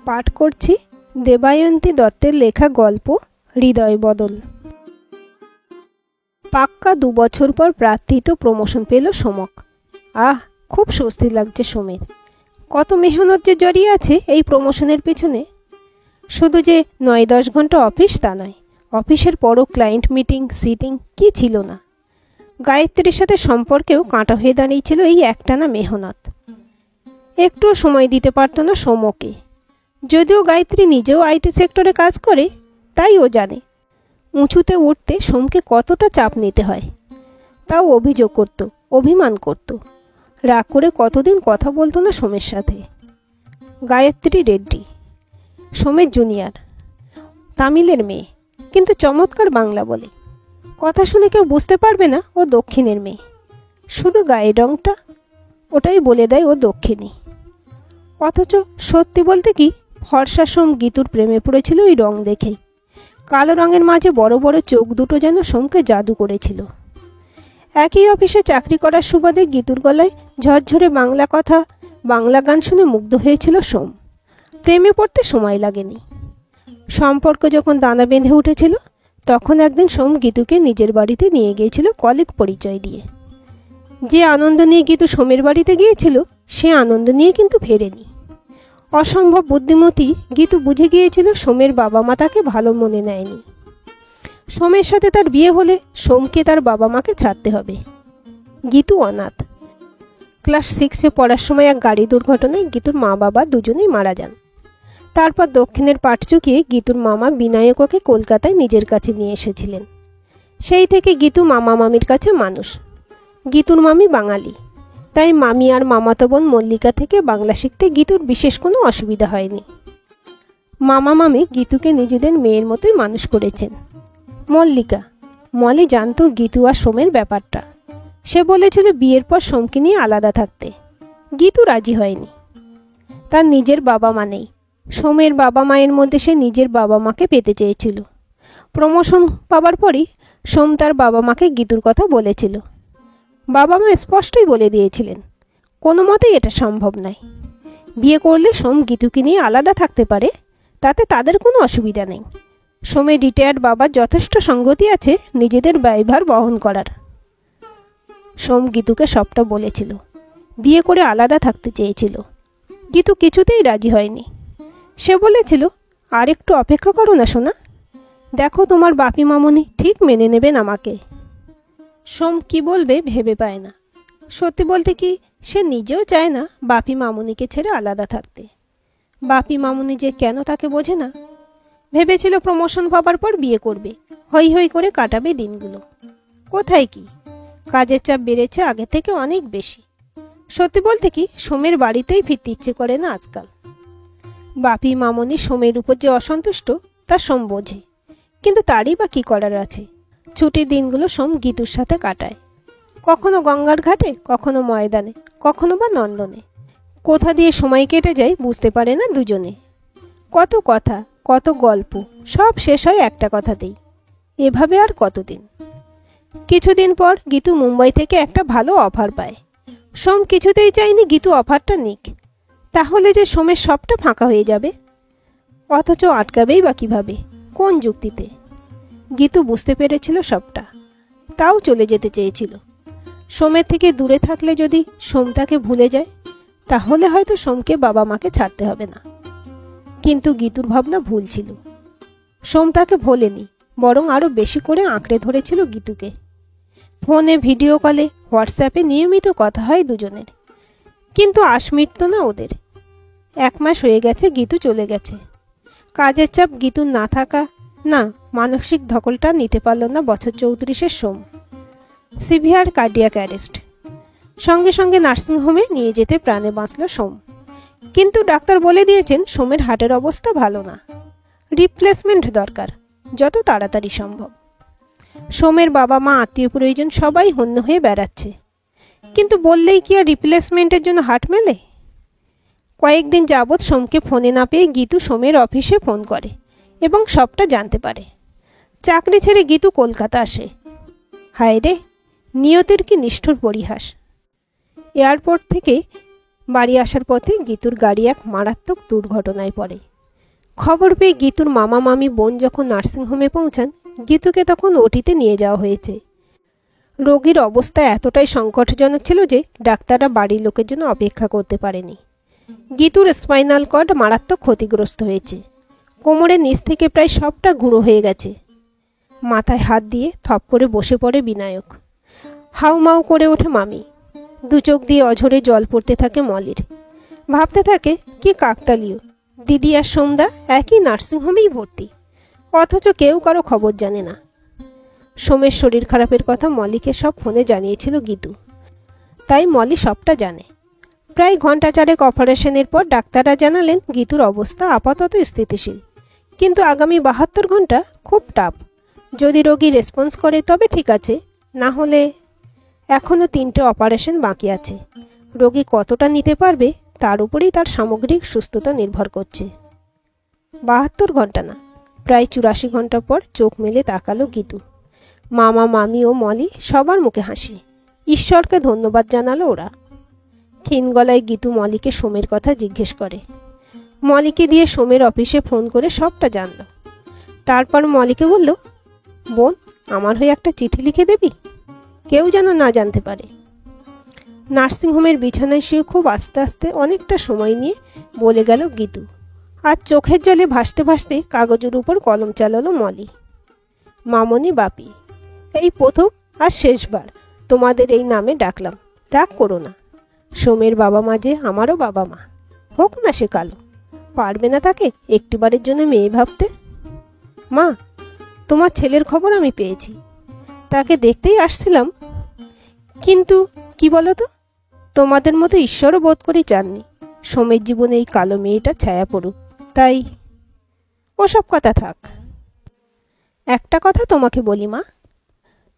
পাঠ করছি দেবায়ন্তী দত্তের লেখা গল্প হৃদয় বদল। পাক্কা 2 বছর পর প্রার্থিত প্রমোশন পেল সোমক। খুব স্বস্তি লাগছে সোমের। কত মেহনত যে জড়িয়ে আছে এই প্রমোশনের পেছনে। শুধু যে 9-10 ঘন্টা অফিস তা নয়, অফিসের পরও ক্লায়েন্ট মিটিং সিটিং কি ছিল না। গায়ত্রীর সাথে সম্পর্কেও কাঁটা হয়ে দাঁড়িয়েছিল এই একটানা মেহনত। একটুও সময় দিতে পারত না সোমকে। যদিও গায়ত্রী নিজেও আইটি সেক্টরে কাজ করে, তাই ও জানে উঁচুতে উঠতে সোমকে কতটা চাপ নিতে হয়। তাও অভিযোগ করত, অভিমান করত, রাগ করে কতদিন কথা বলতো না সোমের সাথে। গায়ত্রী রেড্ডি, সোমের জুনিয়র, তামিলের মেয়ে, কিন্তু চমৎকার বাংলা বলে। কথা শুনে কেউ বুঝতে পারবে না ও দক্ষিণের মেয়ে। শুধু গায়ের রংটা, ওটাই বলে দেয় ও দক্ষিণী। অথচ সত্যি বলতে কি, ফর্সা সোম গীতুর প্রেমে পড়েছিল ওই রং দেখেই। কালো রঙের মাঝে বড় বড় চোখ দুটো যেন সোমকে জাদু করেছিল। একই অফিসে চাকরি করার সুবাদে গীতুর গলায় ঝরঝরে বাংলা কথা, বাংলা গান শুনে মুগ্ধ হয়েছিল সোম। প্রেমে পড়তে সময় লাগেনি। সম্পর্ক যখন দানা বেঁধে উঠেছিল, তখন একদিন সোম গীতুকে নিজের বাড়িতে নিয়ে গিয়েছিল কলিগ পরিচয় দিয়ে। যে আনন্দ নিয়ে গীতু সোমের বাড়িতে গিয়েছিল, সে আনন্দ নিয়ে কিন্তু ফেরেনি। অসম্ভব বুদ্ধিমতী গীতু বুঝে গিয়েছিল সোমের বাবা মা তাকে ভালো মনে নেয়নি। সোমের সাথে তার বিয়ে হলে সোমকে তার বাবা মাকে ছাড়তে হবে। গীতু অনাথ। ক্লাস 6-এ পড়ার সময় এক গাড়ি দুর্ঘটনায় গীতুর মা বাবা দুজনেই মারা যান। তারপর দক্ষিণের পাট চুকিয়ে গীতুর মামা বিনায়ককে কলকাতায় নিজের কাছে নিয়ে এসেছিলেন। সেই থেকে গীতু মামা মামির কাছে মানুষ। গীতুর মামি বাঙালি, তাই মামি আর মামাতো বোন মল্লিকা থেকে বাংলা শিখতে গীতুর বিশেষ কোনো অসুবিধা হয়নি। মামা মামি গীতুকে নিজেদের মেয়ের মতোই মানুষ করেছেন। মল্লিকা, মলি জানতো গীতু আর সোমের ব্যাপারটা। সে বলেছিল বিয়ের পর সোমকে নিয়ে আলাদা থাকতে। গীতু রাজি হয়নি। তার নিজের বাবা মা নেই। সোমের বাবা মায়ের মধ্যে সে নিজের বাবা মাকে পেতে চেয়েছিল। প্রমোশন পাবার পরই সোম তার বাবা মাকে গীতুর কথা বলেছিল। বাবা মা স্পষ্টই বলে দিয়েছিলেন, কোনো মতেই এটা সম্ভব নয়। বিয়ে করলে সোম গীতুকে নিয়ে আলাদা থাকতে পারে, তাতে তাদের কোনো অসুবিধা নেই। সোমের রিটায়ার্ড বাবার যথেষ্ট সঙ্গতি আছে নিজেদের ব্যয়ভার বহন করার। সোম গীতুকে সবটা বলেছিল, বিয়ে করে আলাদা থাকতে চেয়েছিল। গীতু কিছুতেই রাজি হয়নি। সে বলেছিল, আর একটু অপেক্ষা করো না সোনা, দেখো তোমার বাপি মামুনি ঠিক মেনে নেবেন আমাকে। সোম কি বলবে ভেবে পায় না। সত্যি বলতে কি, সে নিজেও চায় না বাপি মামুনিকে ছেড়ে আলাদা থাকতে। বাপি মামুনি যে কেন তাকে বোঝে না। ভেবেছিল প্রমোশন পাবার পর বিয়ে করবে, হই হই করে কাটাবে দিনগুলো। কোথায় কি, কাজের চাপ বেড়েছে আগে থেকে অনেক বেশি। সত্যি বলতে কি, সোমের বাড়িতেই ফিরতে ইচ্ছে করে না আজকাল। বাপি মামুনি সোমের উপর যে অসন্তুষ্ট তা সোম বোঝে, কিন্তু তারই বা কি করার আছে। ছুটির দিনগুলো সোম গীতুর সাথে কাটায়। কখনো গঙ্গার ঘাটে, কখনো ময়দানে, কখনো বা নন্দনে। কোথা দিয়ে সময় কেটে যায় বুঝতে পারে না দুজনে। কত কথা, কত গল্প, সব শেষ হয় একটা কথাতেই, এভাবে আর কতদিন। কিছুদিন পর গীতু মুম্বাই থেকে একটা ভালো অফার পায়। সোম কিছুতেই চায়নি গীতু অফারটা নিক, তাহলে যে সোমের সবটা ফাঁকা হয়ে যাবে। অথচ আটকাবেই বা কিভাবে, কোন যুক্তিতে? গীতু বুঝতে পেরেছিল সবটা, তাও চলে যেতে চেয়েছিল। সোমের থেকে দূরে থাকলে যদি সোম তাকে ভুলে যায়, তাহলে হয়তো সোমকে বাবা মাকে ছাড়তে হবে না। কিন্তু গীতুর ভাবনা ভুল ছিল। সোম তাকে ভোলেনি, বরং আরো বেশি করে আঁকড়ে ধরেছিল গীতুকে। ফোনে, ভিডিও কলে, হোয়াটসঅ্যাপে নিয়মিত কথা হয় দুজনের, কিন্তু আশ মিটত না ওদের। 1 মাস হয়ে গেছে গীতু চলে গেছে। কাজের চাপ গীতুর না থাকা না, মানসিক ধকলটা নিতে পারল না বছর 34-এর সোম। Severe cardiac arrest. সঙ্গে সঙ্গে নার্সিংহোমে নিয়ে যেতে প্রাণে বাঁচল সোম। কিন্তু ডাক্তার বলে দিয়েছেন সোমের হার্টের অবস্থা ভালো না, রিপ্লেসমেন্ট দরকার, যত তাড়াতাড়ি সম্ভব। সোমের বাবা মা, আত্মীয় পরিজন সবাই হন্য হয়ে বেড়াচ্ছে, কিন্তু বললেই কি আর রিপ্লেসমেন্টের জন্য হাট মেলে? কয়েকদিন যাবৎ সোমকে ফোনে না পেয়ে গীতু সোমের অফিসে ফোন করে এবং সবটা জানতে পারে। চাকরি ছেড়ে গীতু কলকাতা আসে। হায় রে, নিয়তির কি নিষ্ঠুর পরিহাস। এয়ারপোর্ট থেকে বাড়ি আসার পথে গীতুর গাড়ি এক মারাত্মক দুর্ঘটনায় পড়ে। খবর পেয়ে গীতুর মামা মামি বোন যখন নার্সিংহোমে পৌঁছান, গীতুকে তখন ওটিতে নিয়ে যাওয়া হয়েছে। রোগীর অবস্থা এতটাই সংকটজনক ছিল যে ডাক্তাররা বাড়ির লোকের জন্য অপেক্ষা করতে পারেনি। গীতুর স্পাইনাল কর্ড মারাত্মক ক্ষতিগ্রস্ত হয়েছে। কোমরের নিচ থেকে প্রায় সবটা গুঁড়ো হয়ে গেছে। মাথায় হাত দিয়ে থপ করে বসে পড়ে বিনায়ক। হাউমাউ করে ওঠে মামি। দু চোখ দিয়ে অঝরে জল পড়তে থাকে মলির। ভাবতে থাকে কি কাকতালীয়, দিদি আর সোমদা একই নার্সিংহোমেই ভর্তি, অথচ কেউ কারো খবর জানে না। সোমের শরীর খারাপের কথা মলিকে সব ফোনে জানিয়েছিল গীতু, তাই মলি সবটা জানে। প্রায় ঘন্টা চারেক অপারেশনের পর ডাক্তাররা জানালেন গীতুর অবস্থা আপাতত স্থিতিশীল, কিন্তু আগামী 72 ঘন্টা খুব টাফ। যদি রোগী রেসপন্স করে তবে ঠিক আছে, না হলে এখনও 3টে অপারেশন বাকি আছে। রোগী কতটা নিতে পারবে তার উপরেই তার সামগ্রিক সুস্থতা নির্ভর করছে। 72 ঘন্টা না, প্রায় 84 ঘন্টা পর চোখ মেলে তাকালো গীতু। মামা মামি ও মলি সবার মুখে হাসি। ঈশ্বরকে ধন্যবাদ জানালো ওরা। ক্ষীণ গলায় গীতু মলিকে সোমের কথা জিজ্ঞেস করে। মলিকে দিয়ে সোমের অফিসে ফোন করে সবটা জানল। তারপর মলিকে বলল, বোন, আমার হয়ে একটা চিঠি লিখে দেবি, কেউ যেন না জানতে পারে। নার্সিংহোমের বিছানায় শুয়ে খুব আস্তে আস্তে অনেকটা সময় নিয়ে বলে গেল গীতু, আর চোখের জলে ভাসতে ভাসতে কাগজের উপর কলম চালালো মলি। মামনি বাপি, এই প্রথম আর শেষবার তোমাদের এই নামে ডাকলাম, রাগ করো না। সোমের বাবা মা যে আমারও বাবা মা, হোক না সে কালো, পারবে না তাকে একটিবারের জন্য মেয়ে ভাবতে? মা, তোমার ছেলের খবর আমি পেয়েছি, তাকে দেখতেই আসছিলাম, কিন্তু কি বলো তো, তোমাদের মতো ঈশ্বরও বোধ করি চাননি সোমের জীবনে এই কালো মেয়েটার ছায়া পড়ুক, তাই ওসব কথা থাক। একটা কথা তোমাকে বলি মা,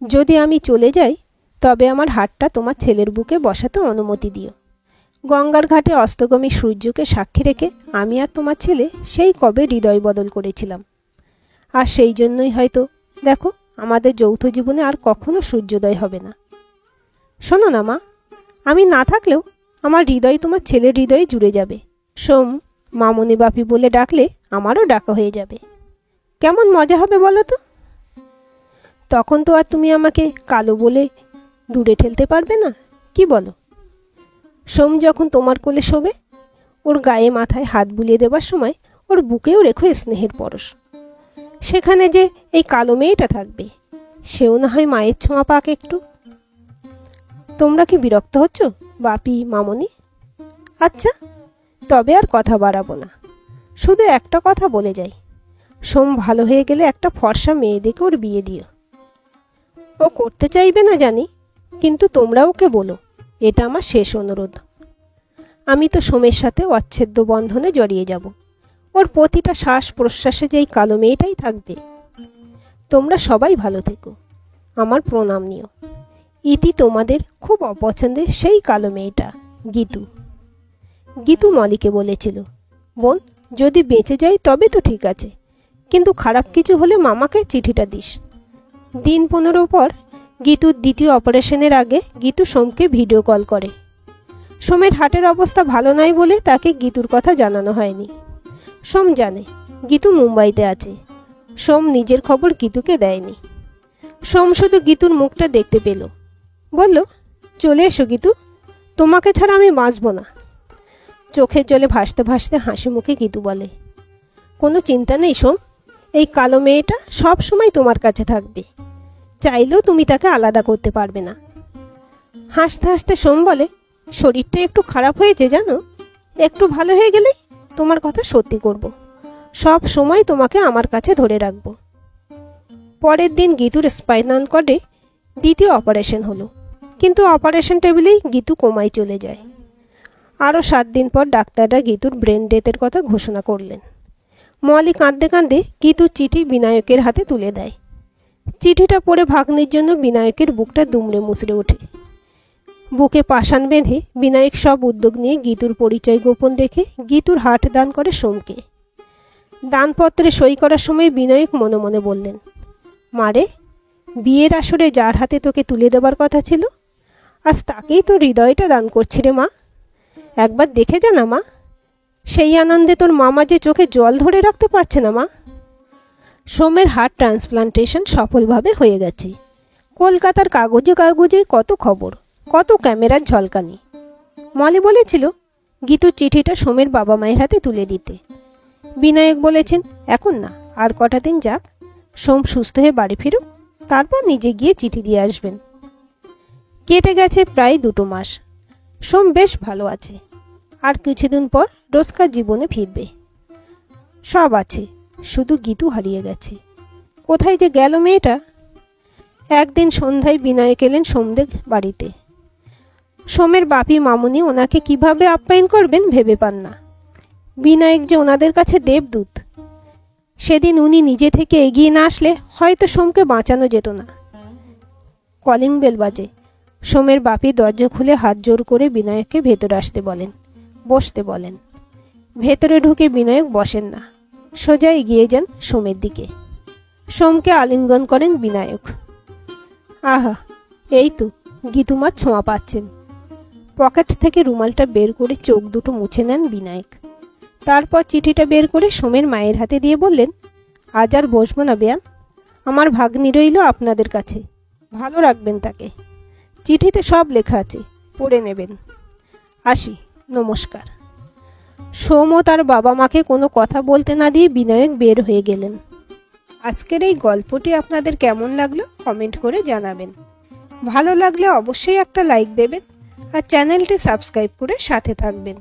যদি আমি চলে যাই তবে আমার হাতটা তোমার ছেলের বুকে বসাতে অনুমতি দিও। গঙ্গার ঘাটে অস্তগামী সূর্যকে সাক্ষী রেখে আমি আর তোমার ছেলে সেই কবে হৃদয় বদল করেছিলাম, আর সেই জন্যই হয়তো দেখো আমাদের যৌথ জীবনে আর কখনো সূর্যোদয় হবে না। শোনো না মা, আমি না থাকলেও আমার হৃদয় তোমার ছেলের হৃদয়ে জুড়ে যাবে। সোম, মামনি বাপি বলে ডাকলে আমারও ডাকা হয়ে যাবে। কেমন মজা হবে বলো তো? তখন তো আর তুমি আমাকে কালো বলে দূরে ঠেলতে পারবে না, কি বলো? সোম যখন তোমার কোলে শোবে, ওর গায়ে মাথায় হাত বুলিয়ে দেবার সময় ওর বুকেও রেখো স্নেহের পরশ। সেখানে যে এই কালো মেয়েটা থাকবে, সেও না হয় মায়ের ছোঁয়া পাক একটু। তোমরা কি বিরক্ত হচ্ছ বাপি মামনি? আচ্ছা, তবে আর কথা বাড়াবো না, শুধু একটা কথা বলে যাই, সোম ভালো হয়ে গেলে একটা ফর্সা মেয়ে দেখে ওর বিয়ে দিও। ও করতে চাইবে না জানি, কিন্তু তোমরা ওকে বলো এটা আমার শেষ অনুরোধ। আমি তো সোমের সাথে অচ্ছেদ্য বন্ধনে জড়িয়ে যাব, ওর প্রতিটা শ্বাস প্রশ্বাসে যেই কালো মেয়েটাই থাকবে। তোমরা সবাই ভালো থেকো, আমার প্রণাম নিও। ইতি তোমাদের খুব অপছন্দের সেই কালো মেয়েটা, গীতু। গীতু মলিকে বলেছিল, বোন, যদি বেঁচে যাই তবে তো ঠিক আছে, কিন্তু খারাপ কিছু হলে মামাকে চিঠিটা দিস। দিন 15 পর গীতুর দ্বিতীয় অপারেশনের আগে গীতু সোমকে ভিডিও কল করে। সোমের হার্টের অবস্থা ভালো নয় বলে তাকে গীতুর কথা জানানো হয়নি। সোম জানে গীতু মুম্বাইতে আছে। সোম নিজের খবর গীতুকে দেয়নি। সোম শুধু গীতুর মুখটা দেখতে পেল, বলল, চলে এসো গীতু, তোমাকে ছাড়া আমি বাঁচব না। চোখের জলে ভাসতে ভাসতে হাসি মুখে গীতু বলে, কোনো চিন্তা নেই সোম, এই কালো মেয়েটা সব সময় তোমার কাছে থাকবে, চাইলেও তুমি তাকে আলাদা করতে পারবে না। হাসতে হাসতে সোম বলে, শরীরটা একটু খারাপ হয়েছে জানো, একটু ভালো হয়ে গেলেই তোমার কথা সত্যি করব, সব সময় তোমাকে আমার কাছে ধরে রাখব। পরের দিন গীতুর স্পাইনাল কর্ডে দ্বিতীয় অপারেশন হলো, কিন্তু অপারেশন টেবিলেই গীতু কোমায় চলে যায়। আরও 7 দিন পর ডাক্তাররা গীতুর ব্রেন ডেথের কথা ঘোষণা করলেন। মলি কাঁদতে কাঁদতে গীতুর চিঠি বিনায়কের হাতে তুলে দেয়। চিঠিটা পড়ে ভাগ্নির জন্য বিনায়কের বুকটা দুমড়ে মুচড়ে ওঠে। বুকে পাষাণ বেঁধে বিনায়ক সব উদ্যোগ নিয়ে গীতুর পরিচয় গোপন রেখে গীতুর হার্ট দান করে সোমকে। দানপত্রে সই করার সময় বিনায়ক মনে মনে বললেন, মারে, বিয়ের আসরে যার হাতে তোকে তুলে দেবার কথা ছিল, আজ তাকেই তো হৃদয়টা দান করছি রে মা। একবার দেখে যা না মা, সেই আনন্দে তোর মামা যে চোখে জল ধরে রাখতে পারছে না মা। সোমের হার্ট ট্রান্সপ্লান্টেশন সফলভাবে হয়ে গেছে। কলকাতার কাগজে কাগজে কত খবর, কত ক্যামেরার ঝলকানি। মলি বলেছিল গীতুর চিঠিটা সোমের বাবা মায়ের হাতে তুলে দিতে। বিনায়ক বলেছেন এখন না, আর কটা দিন যাক, সোম সুস্থ হয়ে বাড়ি ফিরুক, তারপর নিজে গিয়ে চিঠি দিয়ে আসবেন। কেটে গেছে প্রায় 2 মাস। সোম বেশ ভালো আছে। আর কিছুদিন পর রোজকার জীবনে ফিরবে। সব আছে, শুধু গীতু হারিয়ে গেছে। কোথায় যে গেল মেয়েটা। একদিন সন্ধ্যায় বিনায়ক এলেন সোমদের বাড়িতে। সোমের বাপি মামুনি ওনাকে কিভাবে আপ্যায়ন করবেন ভেবে পান না। বিনায়ক যে ওনাদের কাছে দেবদূত। সেদিন উনি নিজে থেকে এগিয়ে না আসলে হয়তো সোমকে বাঁচানো যেত না। কলিং বেল বাজে। সোমের বাপি দরজা খুলে হাত জোর করে বিনায়ককে ভেতরে আসতে বলেন, বসতে বলেন। ভেতরে ঢুকে বিনায়ক বসেন না, সোজা এগিয়ে যান সোমের দিকে। সোমকে আলিঙ্গন করেন বিনায়ক। আহা, এই তো গীতুমার ছোঁয়া পাচ্ছেন। পকেট থেকে রুমালটা বের করে চোখ দুটো মুছে নেন বিনায়ক। তারপর চিঠিটা বের করে সোমের মায়ের হাতে দিয়ে বললেন, আজ আর বসবো না বেয়ান, আমার ভাগ্নি রইল আপনাদের কাছে, ভালো রাখবেন তাকে। চিঠিতে সব লেখা আছে, পড়ে নেবেন। আসি, নমস্কার। সোম ও তার বাবা মাকে কোনো কথা বলতে না দিয়ে বিনায়ক বের হয়ে গেলেন। আজকের এই গল্পটি আপনাদের কেমন লাগলো কমেন্ট করে জানাবেন। ভালো লাগলে অবশ্যই একটা লাইক দেবেন আর চ্যানেলটি সাবস্ক্রাইব করে সাথে থাকবেন।